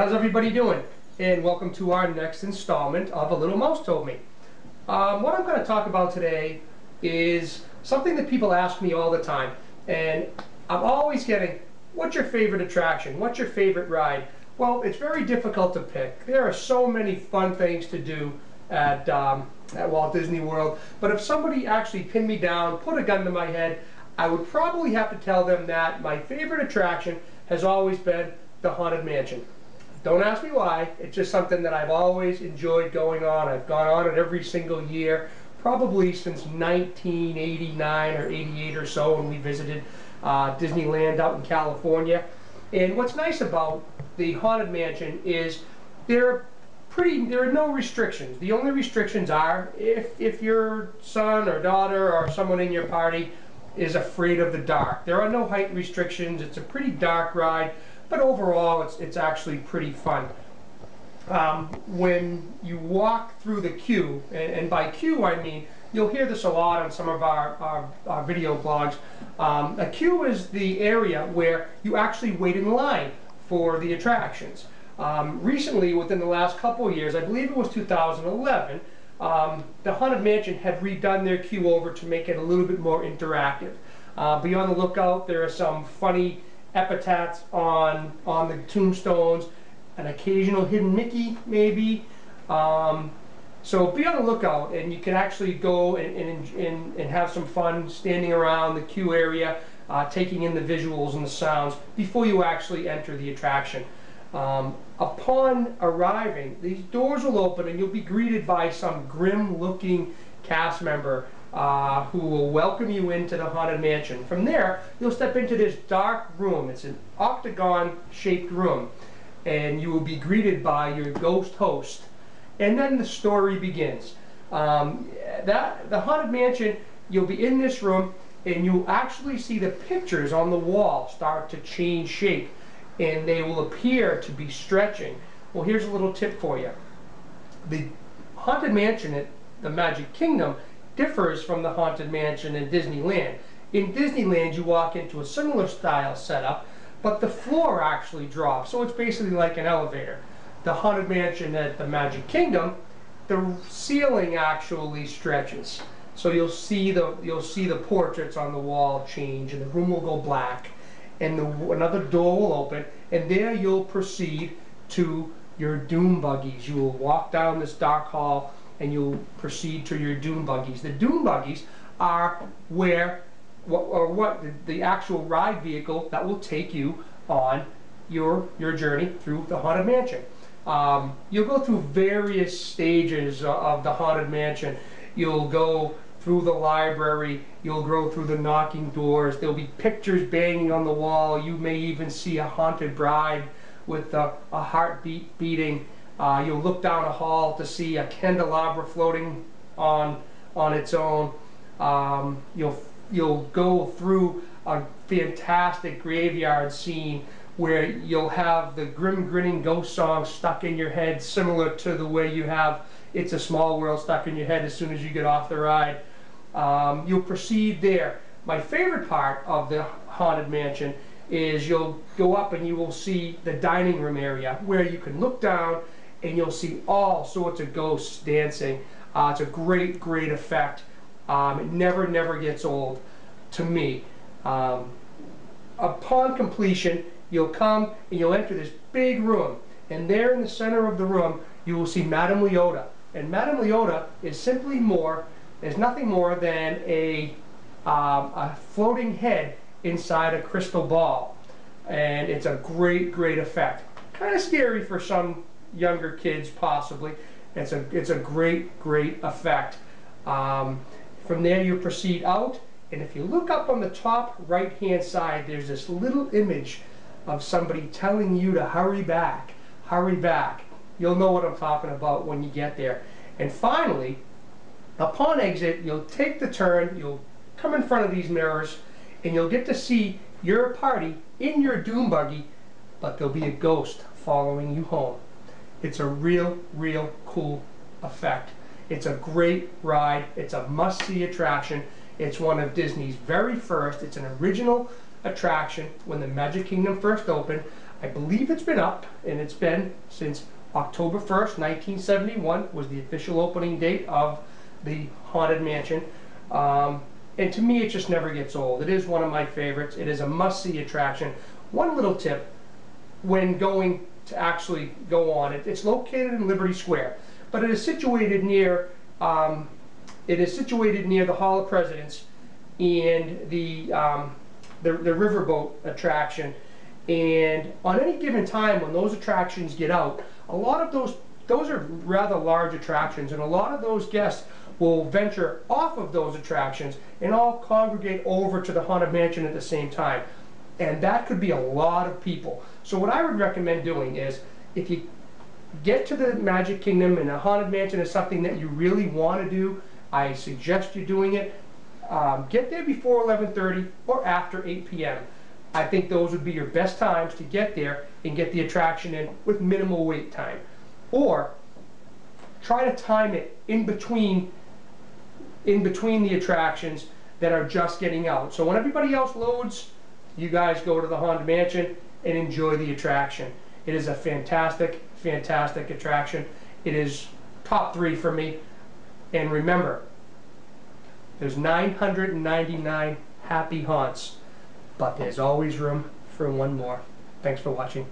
how's everybody doing? And welcome to our next installment of A Little Mouse Told Me. What I'm going to talk about today is something that people ask me all the time. And I'm always getting, what's your favorite attraction? What's your favorite ride? Well, it's very difficult to pick. There are so many fun things to do at Walt Disney World. But if somebody actually pinned me down, put a gun to my head, I would probably have to tell them that my favorite attraction has always been the Haunted Mansion. Don't ask me why, it's just something that I've always enjoyed going on. I've gone on it every single year, probably since 1989 or 88 or so when we visited Disneyland out in California. And what's nice about the Haunted Mansion is there are no restrictions. The only restrictions are if your son or daughter or someone in your party is afraid of the dark. There are no height restrictions. It's a pretty dark ride, but overall it's actually pretty fun. When you walk through the queue, and by queue I mean, you'll hear this a lot on some of our video blogs, a queue is the area where you actually wait in line for the attractions. Recently, within the last couple of years, I believe it was 2011, the Haunted Mansion had redone their queue over to make it a little bit more interactive. Be on the lookout, there are some funny epitaphs on the tombstones, an occasional hidden Mickey maybe. So be on the lookout, and you can actually go and have some fun standing around the queue area, taking in the visuals and the sounds before you actually enter the attraction. Upon arriving, these doors will open and you'll be greeted by some grim-looking cast member who will welcome you into the Haunted Mansion. From there, you'll step into this dark room. It's an octagon-shaped room, and you will be greeted by your ghost host. And then the story begins. The Haunted Mansion, you'll be in this room, and you'll actually see the pictures on the wall start to change shape, and they will appear to be stretching. Well, here's a little tip for you. The Haunted Mansion at the Magic Kingdom differs from the Haunted Mansion in Disneyland. In Disneyland, you walk into a similar style setup, but the floor actually drops, so it's basically like an elevator. The Haunted Mansion at the Magic Kingdom, the ceiling actually stretches. So you'll see the portraits on the wall change, and the room will go black, and another door will open, and there you'll proceed to your doom buggies. You will walk down this dark hall and you'll proceed to your doom buggies. The doom buggies are the actual ride vehicle that will take you on your journey through the Haunted Mansion. You'll go through various stages of the Haunted Mansion. You'll go through the library, you'll go through the knocking doors, there'll be pictures banging on the wall, you may even see a haunted bride with a heartbeat beating. You'll look down a hall to see a candelabra floating on its own. You'll go through a fantastic graveyard scene where you'll have the grim grinning ghost song stuck in your head, similar to the way you have It's a Small World stuck in your head as soon as you get off the ride. You'll proceed there. My favorite part of the Haunted Mansion is you'll go up and you will see the dining room area where you can look down and you'll see all sorts of ghosts dancing. It's a great effect. It never gets old to me. Upon completion, you'll come and you'll enter this big room, and there in the center of the room you will see Madame Leota. And Madame Leota is nothing more than a floating head inside a crystal ball, and it's a great effect. Kind of scary for some younger kids, possibly. It's a great effect. From there you proceed out, and if you look up on the top right hand side, there's this little image of somebody telling you to hurry back. You'll know what I'm talking about when you get there. And finally, upon exit, you'll take the turn, you'll come in front of these mirrors, and you'll get to see your party in your doom buggy, but there'll be a ghost following you home. It's a real cool effect. It's a great ride. It's a must-see attraction. It's one of Disney's very first. It's an original attraction when the Magic Kingdom first opened. I believe it's been up, and it's been since October 1st, 1971 was the official opening date of the Haunted Mansion. And to me, it just never gets old. It is one of my favorites. It is a must-see attraction. One little tip when going to actually go on it, it's located in Liberty Square, but it is situated near the Hall of Presidents and the riverboat attraction. And on any given time when those attractions get out, a lot of those are rather large attractions, and a lot of those guests will venture off of those attractions and all congregate over to the Haunted Mansion at the same time. And that could be a lot of people. So what I would recommend doing is, if you get to the Magic Kingdom and the Haunted Mansion is something that you really want to do, I suggest you doing it. Get there before 11:30 or after 8 p.m. I think those would be your best times to get there and get the attraction in with minimal wait time. Or try to time it in between the attractions that are just getting out. So when everybody else loads, you guys go to the Haunted Mansion and enjoy the attraction. It is a fantastic, fantastic attraction. It is top 3 for me. And remember, there's 999 happy haunts, but there's always room for one more. Thanks for watching.